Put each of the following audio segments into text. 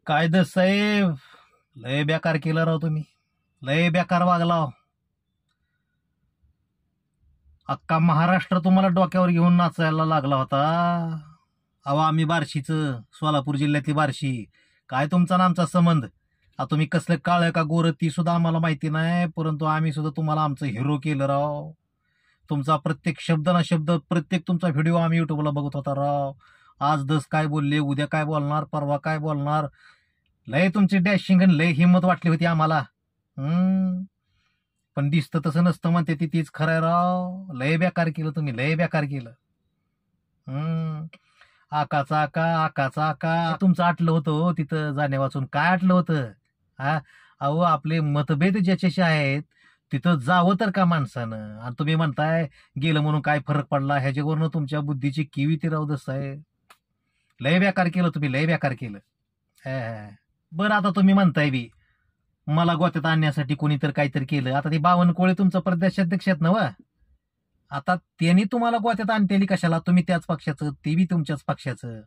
काय दस साहेब, लय बेकार केलं राव तुम्ही. लय बेकार वागलाव. अख्खा महाराष्ट्र तुम्हाला डोक्यावर घेऊन नाचायला लागला होता. अहो आम्ही बार्शीचं, सोलापूर जिल्ह्यातली बार्शी. काय तुमचा ना आमचा संबंध? आता तुम्ही कसलं काळ का गोर ती सुद्धा आम्हाला माहिती नाही, परंतु आम्ही सुद्धा तुम्हाला आमचं हिरो केलं राव. तुमचा प्रत्येक शब्द ना शब्द, प्रत्येक तुमचा व्हिडिओ आम्ही युट्यूबला बघत होता राव. आज दस काय बोलले, उद्या काय बोलणार, परवा काय बोलणार. लय तुमची डॅशिंग आणि लय हिंमत वाटली होती आम्हाला. पण दिसतं तसं नसतं म्हणते ती, तीच खरं राव. लय बेकार केलं तुम्ही, लय बेकार केलं. आकाचा आका, आकाचा आका. तुमचं आटलं होतं हो तिथं जाण्या वाचून. काय आटलं होतं? हा, अहो आपले मतभेद ज्याच्याशी आहेत तिथं जावं तर का माणसानं. आणि तुम्ही म्हणताय गेलं म्हणून काय फरक पडला, ह्याच्यावरनं तुमच्या बुद्धीची किवी ती राहू दस आहे. लय बेकार केलं तुम्ही, लय बेकार केलं. बरं आता तुम्ही म्हणताय बी मला गोत्यात आणण्यासाठी कोणीतरी काहीतरी केलं. आता ती बावनकुळे तुमचं प्रदेशाध्यक्ष आहेत ना व. आता त्यांनी तुम्हाला गोत्यात आणतेली कशाला? तुम्ही त्याच पक्षाचं, ते बी तुमच्याच पक्षाचं.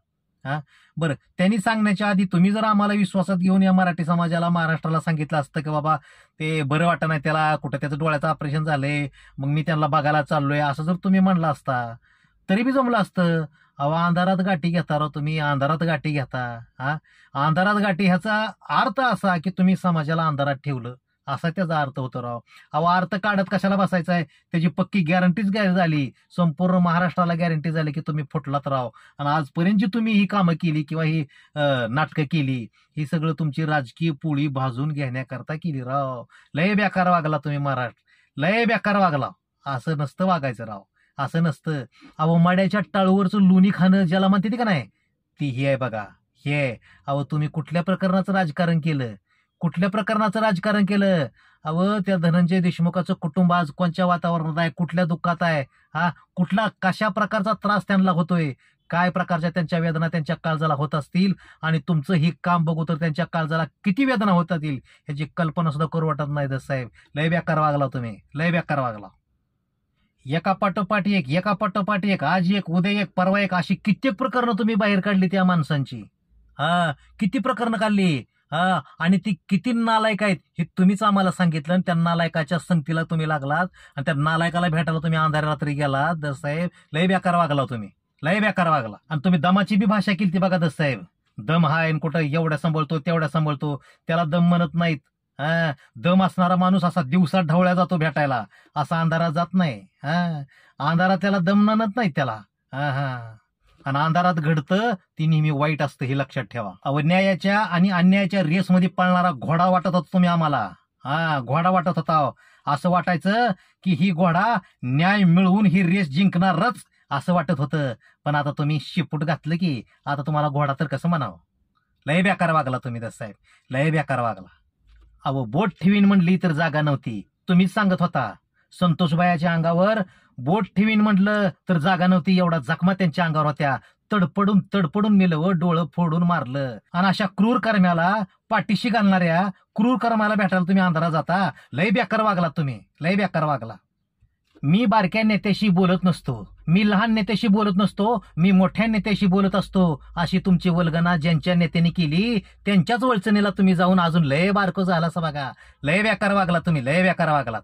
हा, बरं त्यांनी सांगण्याच्या आधी तुम्ही जर आम्हाला विश्वासात घेऊन या मराठी समाजाला, महाराष्ट्राला सांगितलं असतं की बाबा ते बरं वाटत नाही त्याला, कुठं त्याचं डोळ्याचं ऑपरेशन झालंय, मग मी त्यांना बघायला चाललोय, असं जर तुम्ही म्हणलं असता तरी बी जमलं असतं. अहो अंधारात गाठी घेता राव तुम्ही, अंधारात गाठी घेता. हा, अंधारात गाठी ह्याचा अर्थ असा की तुम्ही समाजाला अंधारात ठेवलं, असा त्याचा अर्थ होतो राव. अहो अर्थ काढत कशाला बसायचा आहे? त्याची पक्की गॅरंटीच झाली, संपूर्ण महाराष्ट्राला गॅरंटी झाली की तुम्ही फुटलात राव. आणि आजपर्यंत जी तुम्ही ही कामं केली किंवा ही नाटकं केली, ही सगळं तुमची राजकीय पोळी भाजून घेण्याकरता केली राव. लय बेकार वागला तुम्ही महाराष्ट्र, लय बेकार वागला. असं नसतं वागायचं राव, असं नसतं. अहो मड्याच्या टाळूवरचं लोणी खाणं ज्याला म्हणते का नाही, ती ही आहे बघा, हे आहे. अहो तुम्ही कुठल्या प्रकरणाचं राजकारण केलं, कुठल्या प्रकरणाचं राजकारण केलं? अहो त्या धनंजय देशमुखाचं कुटुंब आज कोणत्या वातावरणात आहे, कुठल्या दुःखात आहे, हा, कुठला कशा प्रकारचा त्रास त्यांना होतोय, काय प्रकारच्या त्यांच्या वेदना त्यांच्या काळजाला होत असतील, आणि तुमचं हे काम बघू तर त्यांच्या काळजाला किती वेदना होत असतील ह्याची कल्पना सुद्धा करू वाटत नाही. दस साहेब लय बेकार वागला तुम्ही, लय बेकार वागला. एका पाठोपाठ एक, एका पाठोपाठ एक, आज एक, उद्या एक, परवा एक, अशी कित्येक प्रकरणं तुम्ही बाहेर काढली त्या माणसांची. हा, किती प्रकरणं काढली. हा, आणि ती किती नालायक आहेत हे तुम्हीच आम्हाला सांगितलं, आणि त्या नालायकाच्या संगतीला तुम्ही लागलात, आणि त्या नालायकाला भेटायला तुम्ही अंधाऱ्या रात्री गेलात. दस साहेब लय बेकार वागला तुम्ही, लय बेकार वागला. आणि तुम्ही दमाची बी भाषा केली ती बघा दस साहेब. दम हाय कुठं एवढ्या सांभाळतो तेवढ्या सांभाळतो, त्याला दम म्हणत नाहीत. हा, दम असणारा माणूस असा दिवसात ढवळ्या जातो भेटायला, असा अंधारात जात नाही. हा, अंधारात त्याला दम म्हणत नाही त्याला. हा हा, आणि अंधारात घडतं ती नेहमी वाईट असतं, हे लक्षात ठेवा. अहो न्यायाच्या आणि अन्यायाच्या रेसमध्ये पळणारा घोडा वाटत होता तुम्ही आम्हाला. हा, घोडा वाटत होता. असं वाटायचं की ही घोडा न्याय मिळवून ही रेस जिंकणारच, असं वाटत होतं. पण आता तुम्ही शिपूट घातलं की आता तुम्हाला घोडा तर कसं म्हणावं. लय बेकार वागला तुम्ही दस साहेब, लय बेकार वागला. अहो बोट ठेवीन म्हणली तर जागा नव्हती, तुम्हीच सांगत होता. संतोषबायाच्या अंगावर बोट ठेवीन म्हटलं तर जागा नव्हती, एवढा जखमा त्यांच्या अंगावर होत्या. तडपडून तडपडून नेलं व डोळं फोडून मारलं. आणि अशा क्रूर कर्म्याला, पाठीशी घालणाऱ्या क्रूर कर्माला भेटायला तुम्ही अंधारात जाता. लय बेकार वागला तुम्ही, लय बेकार वागला. मी बारक्या नेत्याशी बोलत नसतो, मी लहान नेत्याशी बोलत नसतो, मी मोठ्या नेत्याशी बोलत असतो, अशी तुमची वल्गना ज्यांच्या नेत्याने केली त्यांच्याच वळचणीला तुम्ही जाऊन अजून लय बारको झाला बघा. लय बेकार वागला तुम्ही, लय बेकार वागलात.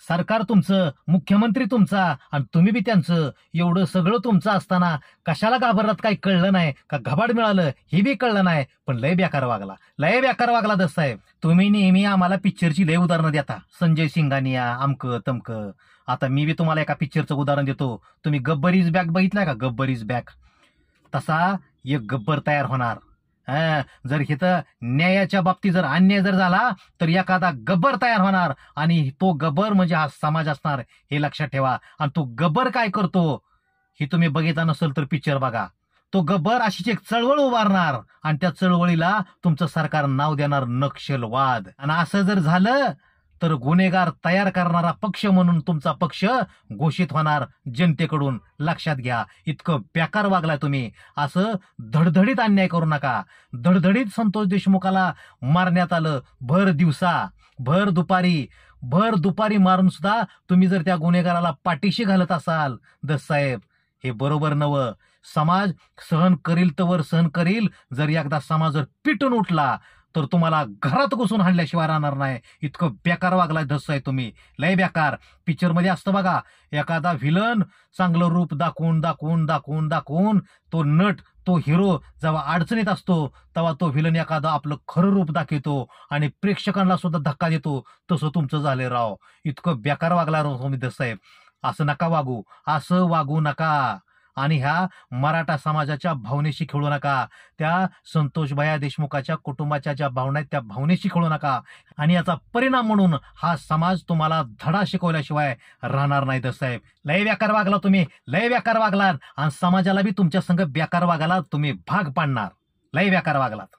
सरकार तुमचं, मुख्यमंत्री तुमचा, आणि तुम्ही बी त्यांचं, एवढं सगळं तुमचं असताना कशाला घाबरलात? काही कळलं नाही का? घबाड मिळालं हे बी कळलं नाही, पण लय बेकार वागला, लय बेकार वागला दस साहेब. तुम्ही नेहमी आम्हाला पिक्चरची लय उदाहरणं देता, संजय सिंगानिया, अमकं तमकं. आता मी बी तुम्हाला एका पिक्चरचं उदाहरण देतो. तुम्ही गब्बर इज बॅक बघितलाय का? गब्बर इज बॅक, तसा एक गब्बर तयार होणार. जर इथं न्यायाच्या बाबतीत जर अन्याय जर झाला तर एखादा गब्बर तयार होणार, आणि तो गब्बर म्हणजे हा समाज असणार, हे लक्षात ठेवा. आणि तो गब्बर काय करतो हे तुम्ही बघितला नसेल तर पिक्चर बघा. तो गब्बर अशीच एक चळवळ उभारणार, आणि त्या चळवळीला तुमचं सरकार नाव देणार नक्षलवाद. आणि असं जर झालं तर गुन्हेगार तयार करणारा पक्ष म्हणून तुमचा पक्ष घोषित होणार जनतेकडून. लक्षात घ्या, इतकं बेकार वागलाय तुम्ही. असं धडधडीत अन्याय करू नका. धडधडीत संतोष देशमुखाला मारण्यात आलं, भर दिवसा, भर दुपारी मारून सुद्धा तुम्ही जर त्या गुन्हेगाराला पाठीशी घालत असाल दस साहेब, हे बरोबर नवं. समाज सहन करील तवर सहन करील. जर एकदा समाज जर पिटून उठला तर तुम्हाला घरात घुसून हाणल्याशिवाय राहणार नाही. इतकं बेकार वागलाय धस आहे तुम्ही, लय बेकार. पिक्चरमध्ये असतं बघा, एखादा व्हिलन चांगलं रूप दाखवून दाखवून दाखवून दाखवून तो नट, तो हिरो जेव्हा अडचणीत असतो तेव्हा तो व्हिलन एखादा आपलं खरं रूप दाखवतो आणि प्रेक्षकांना सुद्धा धक्का देतो. तसं तुमचं झालंय राव. इतकं बेकार वागला राव तुम्ही धस साहेब. असं नका वागू, असं वागू नका. आणि ह्या मराठा समाजाच्या भावनेशी खेळू नका. त्या संतोषभैया देशमुखाच्या कुटुंबाच्या ज्या भावना आहेत त्या भावनेशी खेळू नका. आणि याचा परिणाम म्हणून हा समाज तुम्हाला धडा शिकवल्याशिवाय राहणार नाही साहेब. लय बेकार वागला तुम्ही, लय बेकार वागलात आणि समाजाला बी तुमच्या संग बेकार वागायला तुम्ही भाग पाडणार. लय बेकार वागलात.